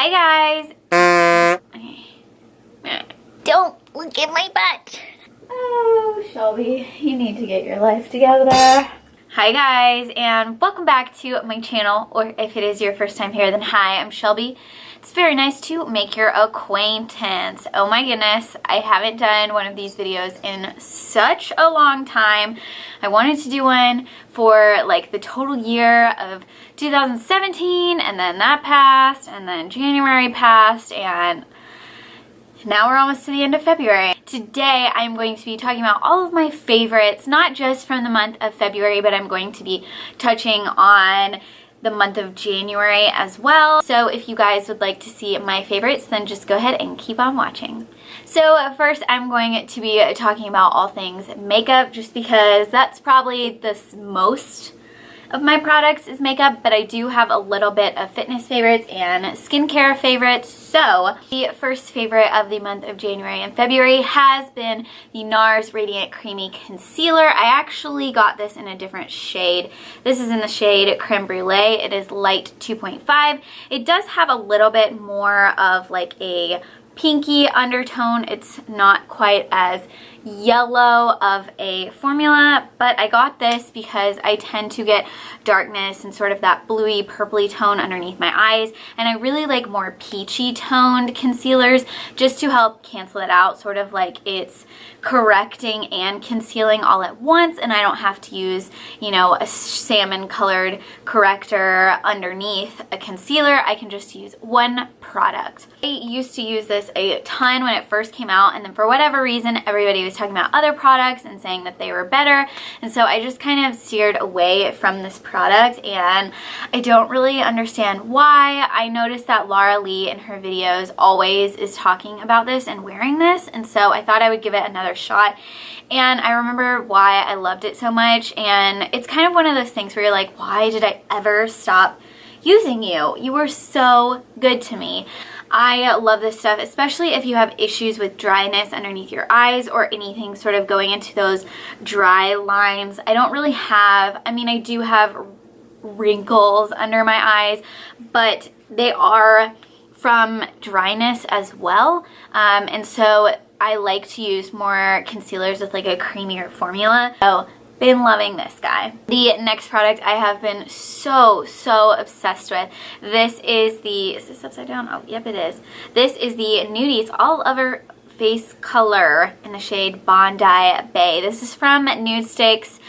Hi guys! Don't look at my butt! Oh, Shelby, you need to get your life together. Hi guys, and welcome back to my channel, or if it is your first time here, then hi, I'm Shelby. It's very nice to make your acquaintance. Oh my goodness, I haven't done one of these videos in such a long time. I wanted to do one for like the total year of 2017, and then that passed, and then January passed, and now we're almost to the end of February. Today I'm going to be talking about all of my favorites, not just from the month of February, but I'm going to be touching on the month of January as well. So if you guys would like to see my favorites, then just go ahead and keep on watching. So first I'm going to be talking about all things makeup, just because that's probably the most of my products is makeup, but I do have a little bit of fitness favorites and skincare favorites. So the first favorite of the month of January and February has been the NARS Radiant Creamy Concealer. I actually got this in a different shade. This is in the shade Creme Brulee. It is light 2.5. It does have a little bit more of like a pinky undertone. It's not quite as yellow of a formula, but I got this because I tend to get darkness and sort of that bluey purpley tone underneath my eyes, and I really like more peachy toned concealers just to help cancel it out, sort of like it's correcting and concealing all at once, and I don't have to use, you know, a salmon colored corrector underneath a concealer. I can just use one product. I used to use this a ton when it first came out, and then for whatever reason everybody was talking about other products and saying that they were better, and so I just kind of steered away from this product, and I don't really understand why. I noticed that Laura Lee in her videos always is talking about this and wearing this, and so I thought I would give it another shot. And I remember why I loved it so much, and it's kind of one of those things where you're like, why did I ever stop using you? You were so good to me. I love this stuff, especially if you have issues with dryness underneath your eyes or anything sort of going into those dry lines. I don't really have, I mean, I do have wrinkles under my eyes, but they are from dryness as well. And so I like to use more concealers with like a creamier formula. So been loving this guy. The next product I have been so obsessed with. This is the, is this upside down? Oh, yep it is. This is the Nudies All Over Face Color in the shade Bondi Bay. This is from Nude Sticks.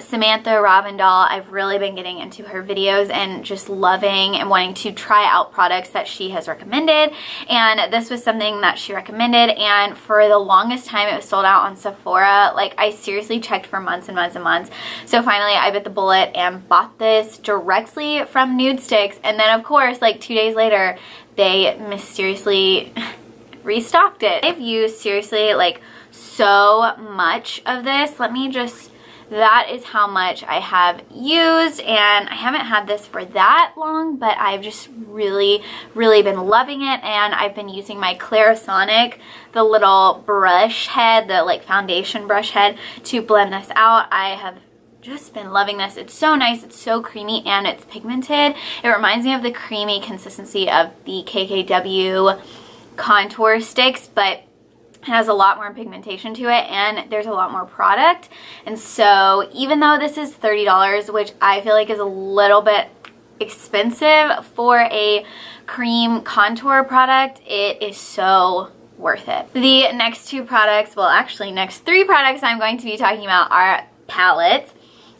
Samantha Robindahl. I've really been getting into her videos and just loving and wanting to try out products that she has recommended, and this was something that she recommended, and for the longest time it was sold out on Sephora. Like, I seriously checked for months and months and months, so finally I bit the bullet and bought this directly from Nude Sticks, and then of course like 2 days later they mysteriously restocked it. I've used seriously like so much of this. Let me just, that is how much I have used, and I haven't had this for that long, but I've just really been loving it. And I've been using my Clarisonic, the little brush head, the like foundation brush head, to blend this out. I have just been loving this. It's so nice, it's so creamy, and it's pigmented. It reminds me of the creamy consistency of the KKW contour sticks, but it has a lot more pigmentation to it, and there's a lot more product. And so even though this is $30, which I feel like is a little bit expensive for a cream contour product, it is so worth it. The next two products, well actually next three products I'm going to be talking about are palettes.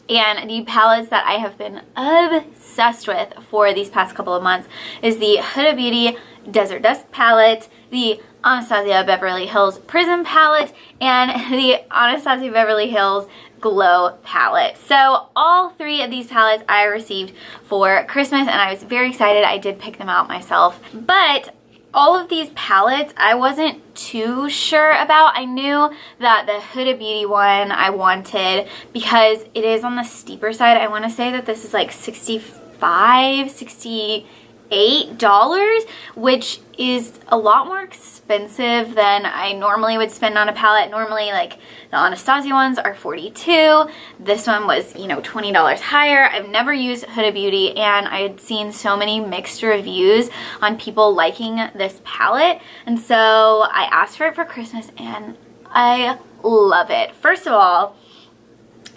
And the palettes that I have been obsessed with for these past couple of months is the Huda Beauty Desert Dusk palette, the Anastasia Beverly Hills Prism palette, and the Anastasia Beverly Hills Glow palette. So all three of these palettes I received for Christmas, and I was very excited. I did pick them out myself, but all of these palettes I wasn't too sure about. I knew that the Huda Beauty one I wanted because it is on the steeper side. I want to say that this is like 65, 68 $8, which is a lot more expensive than I normally would spend on a palette. Normally, like, the Anastasia ones are $42. This one was, you know, $20 higher. I've never used Huda Beauty, and I had seen so many mixed reviews on people liking this palette, and so I asked for it for Christmas, and I love it. First of all,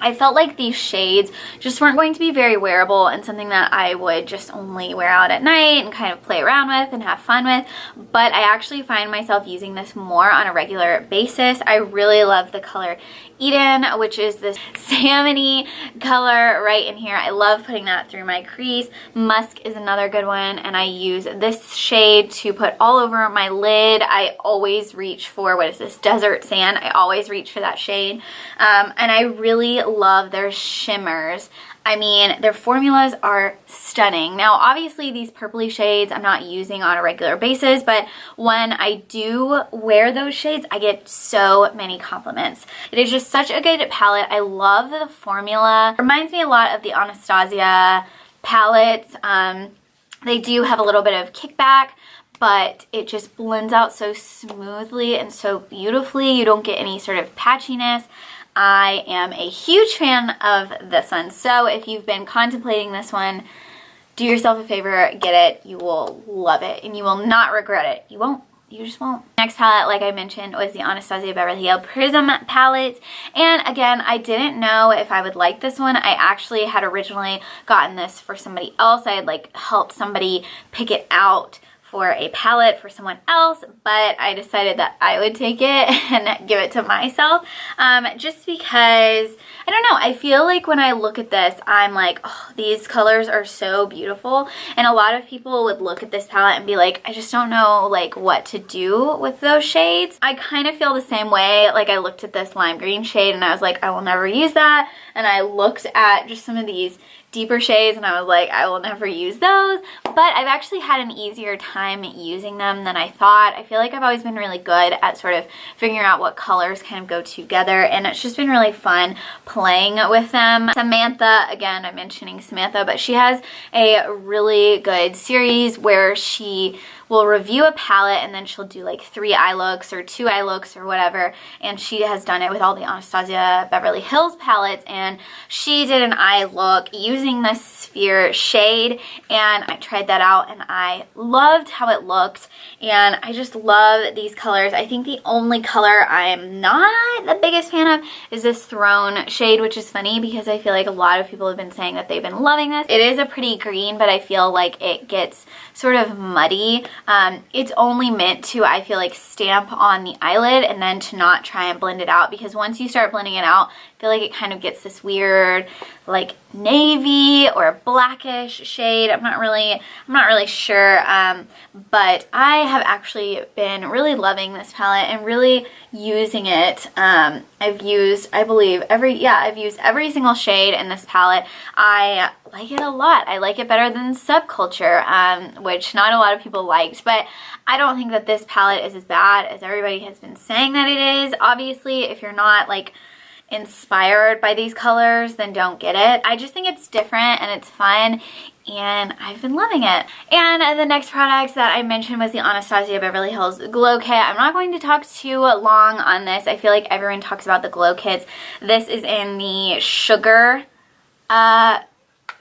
I felt like these shades just weren't going to be very wearable and something that I would just only wear out at night and kind of play around with and have fun with, but I actually find myself using this more on a regular basis. I really love the color Eden, which is this salmon-y color right in here. I love putting that through my crease. Musk is another good one, and I use this shade to put all over my lid. I always reach for, what is this, Desert Sand. I always reach for that shade, and I really love their shimmers. I mean, their formulas are stunning. Now, obviously, these purpley shades I'm not using on a regular basis, but when I do wear those shades, I get so many compliments. It is just such a good palette. I love the formula. It reminds me a lot of the Anastasia palettes. They do have a little bit of kickback, but it just blends out so smoothly and so beautifully. You don't get any sort of patchiness. I am a huge fan of this one. So if you've been contemplating this one, do yourself a favor, get it. You will love it and you will not regret it. You won't. You just won't. Next palette, like I mentioned, was the Anastasia Beverly Hills Prism palette. And again, I didn't know if I would like this one. I actually had originally gotten this for somebody else. I had like helped somebody pick it out for a palette for someone else, but I decided that I would take it and give it to myself, just because, I don't know, I feel like when I look at this, I'm like, oh, these colors are so beautiful, and a lot of people would look at this palette and be like, I just don't know, like, what to do with those shades. I kind of feel the same way. Like, I looked at this lime green shade and I was like, I will never use that, and I looked at just some of these deeper shades and I was like, I will never use those, but I've actually had an easier time using them than I thought. I feel like I've always been really good at sort of figuring out what colors kind of go together, and it's just been really fun playing with them. Samantha, again, I'm mentioning Samantha, but she has a really good series where she will review a palette and then she'll do like 3 eye looks or 2 eye looks or whatever, and she has done it with all the Anastasia Beverly Hills palettes, and she did an eye look using the Sphere shade, and I tried that out and I loved how it looked, and I just love these colors. I think the only color I'm not the biggest fan of is this Throne shade, which is funny because I feel like a lot of people have been saying that they've been loving this. It is a pretty green, but I feel like it gets sort of muddy. It's only meant to, I feel like, stamp on the eyelid and then to not try and blend it out, because once you start blending it out, I feel like it kind of gets this weird like navy or blackish shade. I'm not really sure, but I have actually been really loving this palette and really using it. I've used, I believe, I've used every single shade in this palette. I like it a lot. I like it better than Subculture, which not a lot of people liked, but I don't think that this palette is as bad as everybody has been saying that it is. Obviously, if you're not like inspired by these colors, then don't get it. I just think it's different and it's fun, and I've been loving it. And the next product that I mentioned was the Anastasia Beverly Hills Glow Kit. I'm not going to talk too long on this. I feel like everyone talks about the glow kits. This is in the sugar,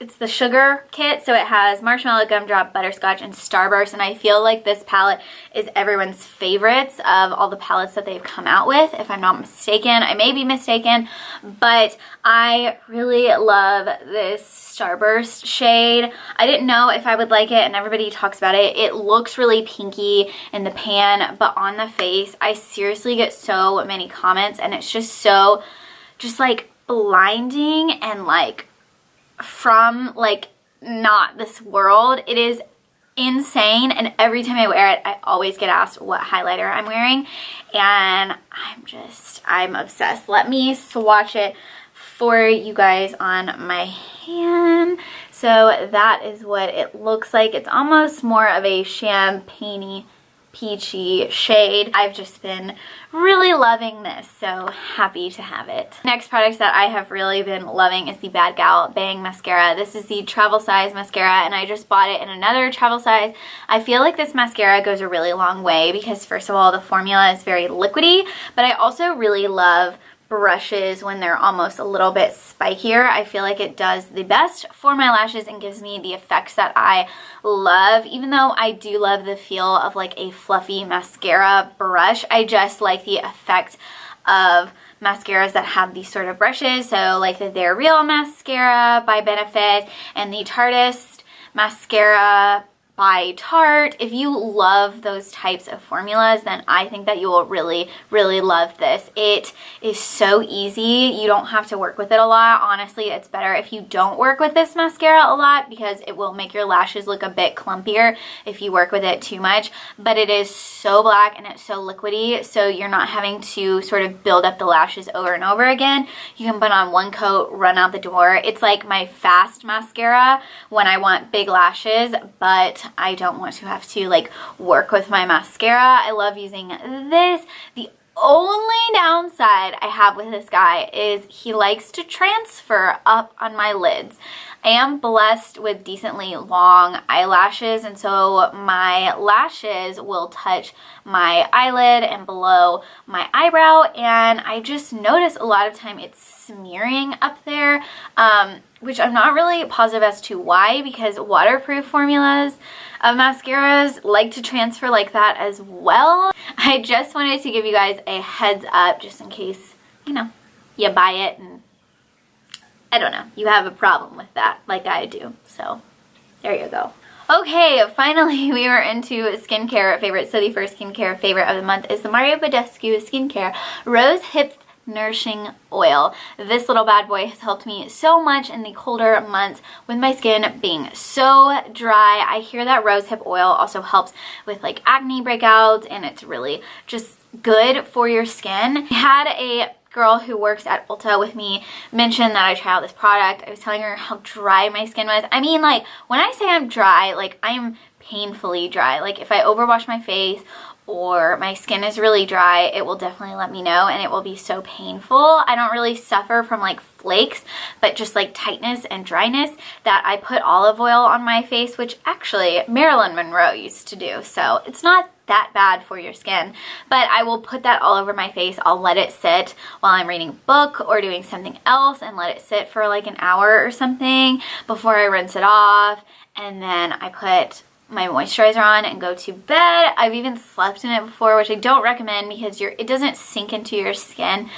it's the sugar kit, so it has marshmallow, gumdrop, butterscotch, and starburst, and I feel like this palette is everyone's favorites of all the palettes that they've come out with, if I'm not mistaken. I may be mistaken, but I really love this starburst shade. I didn't know if I would like it, and everybody talks about it. It looks really pinky in the pan, but on the face, I seriously get so many comments, and it's just so, just like blinding and like from like not this world. It is insane, and every time I wear it, I always get asked what highlighter I'm wearing, and I'm obsessed. Let me swatch it for you guys on my hand. So that is what it looks like. It's almost more of a champagne-y peachy shade. I've just been really loving this, so happy to have it. Next product that I have really been loving is the Bad Gal Bang Mascara. This is the travel size mascara, and I just bought it in another travel size. I feel like this mascara goes a really long way because, first of all, the formula is very liquidy, but I also really love brushes when they're almost a little bit spikier. I feel like it does the best for my lashes and gives me the effects that I love. Even though I do love the feel of like a fluffy mascara brush, I just like the effect of mascaras that have these sort of brushes. So like the They're Real mascara by Benefit and the Tarteist mascara by Tarte. If you love those types of formulas, then I think that you will really, really love this. It is so easy. You don't have to work with it a lot. Honestly, it's better if you don't work with this mascara a lot because it will make your lashes look a bit clumpier if you work with it too much. But it is so black and it's so liquidy, so you're not having to sort of build up the lashes over and over again. You can put on one coat, run out the door. It's like my fast mascara when I want big lashes, but I don't want to have to like work with my mascara. I love using this. The only downside I have with this guy is he likes to transfer up on my lids. I am blessed with decently long eyelashes, and so my lashes will touch my eyelid and below my eyebrow, and I just notice a lot of time it's smearing up there, which I'm not really positive as to why, because waterproof formulas of mascaras like to transfer like that as well. I just wanted to give you guys a heads up just in case, you know, you buy it and I don't know, you have a problem with that like I do. So there you go. Okay, finally we were into skincare favorites. So the first skincare favorite of the month is the Mario Badescu Skincare Rose Hip Nourishing Oil. This little bad boy has helped me so much in the colder months with my skin being so dry. I hear that rosehip oil also helps with like acne breakouts, and it's really just good for your skin. I had a girl who works at Ulta with me mention that I try out this product. I was telling her how dry my skin was. I mean, like, when I say I'm dry, like, I'm painfully dry. Like, if I overwash my face or my skin is really dry, it will definitely let me know, and it will be so painful. I don't really suffer from like flakes, but just like tightness and dryness, that I put olive oil on my face, which actually Marilyn Monroe used to do. So it's not that bad for your skin, but I will put that all over my face. I'll let it sit while I'm reading a book or doing something else and let it sit for like an hour or something before I rinse it off, and then I put my moisturizer on and go to bed. I've even slept in it before, which I don't recommend because it doesn't sink into your skin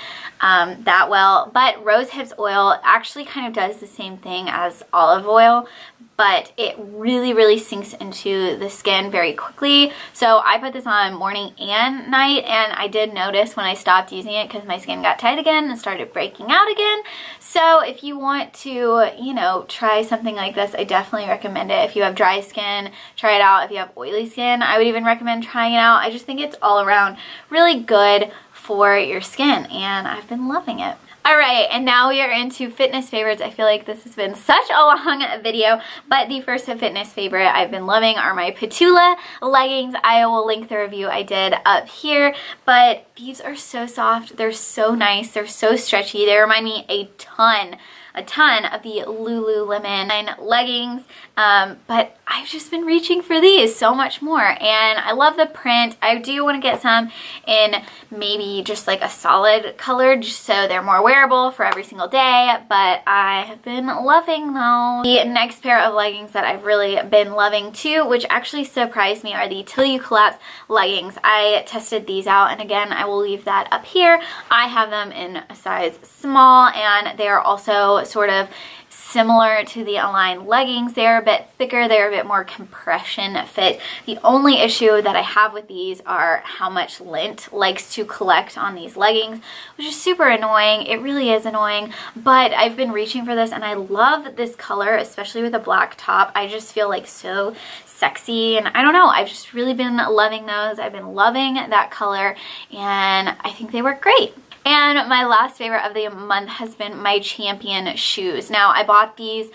that well. But rose hips oil actually kind of does the same thing as olive oil, but it really, really sinks into the skin very quickly. So I put this on morning and night, and I did notice when I stopped using it because my skin got tight again and started breaking out again. So if you want to, you know, try something like this, I definitely recommend it. If you have dry skin, try it out. If you have oily skin, I would even recommend trying it out. I just think it's all around really good for your skin, and I've been loving it. Alright, and now we are into fitness favorites. I feel like this has been such a long video, but the first fitness favorite I've been loving are my Petula leggings. I will link the review I did up here, but these are so soft. They're so nice. They're so stretchy. They remind me a ton of the Lululemon leggings, but I've just been reaching for these so much more, and I love the print. I do want to get some in maybe just like a solid color just so they're more wearable for every single day, but I have been loving those. The next pair of leggings that I've really been loving too, which actually surprised me, are the Till You Collapse leggings. I tested these out, and again, I will leave that up here. I have them in a size small, and they are also sort of similar to the Align leggings. They're a bit thicker, they're a bit more compression fit. The only issue that I have with these are how much lint likes to collect on these leggings, which is super annoying. It really is annoying, but I've been reaching for this, and I love this color, especially with a black top. I just feel like so sexy, and I don't know, I've just really been loving those. I've been loving that color, and I think they work great. And my last favorite of the month has been my Champion shoes. Now, I bought these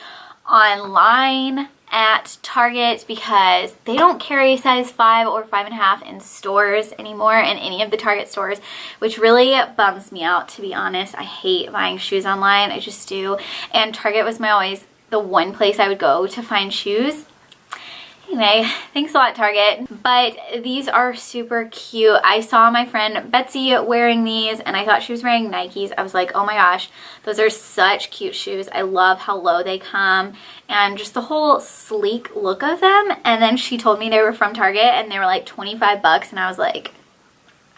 online at Target because they don't carry size 5 or 5.5 in stores anymore, in any of the Target stores, which really bums me out, to be honest. I hate buying shoes online. I just do. And Target was always the one place I would go to find shoes. Anyway, thanks a lot, Target. But these are super cute. I saw my friend Betsy wearing these and I thought she was wearing Nikes. I was like, oh my gosh, those are such cute shoes. I love how low they come and just the whole sleek look of them. And then she told me they were from Target and they were like 25 bucks and I was like,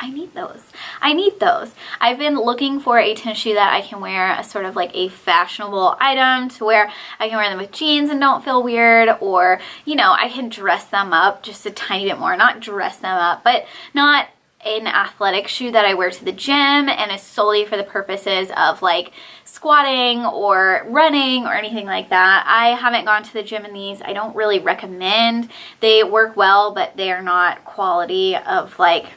I need those. I need those. I've been looking for a tennis shoe that I can wear a sort of like a fashionable item to where I can wear them with jeans and don't feel weird, or, you know, I can dress them up just a tiny bit more. Not dress them up, but not an athletic shoe that I wear to the gym and is solely for the purposes of like squatting or running or anything like that. I haven't gone to the gym in these. I don't really recommend. They work well, but they are not quality of like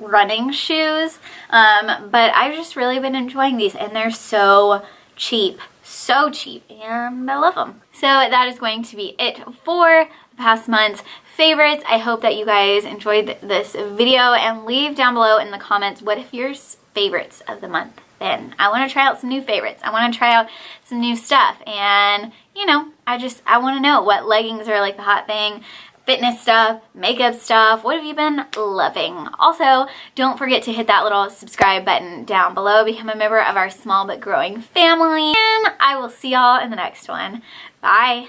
running shoes, but I've just really been enjoying these and they're so cheap and I love them. So that is going to be it for the past month's favorites. I hope that you guys enjoyed this video and leave down below in the comments what if your favorites of the month. Then I want to try out some new favorites. I want to try out some new stuff, and you know, I want to know what leggings are like the hot thing, fitness stuff, makeup stuff. What have you been loving? Also, don't forget to hit that little subscribe button down below. Become a member of our small but growing family. And I will see y'all in the next one. Bye.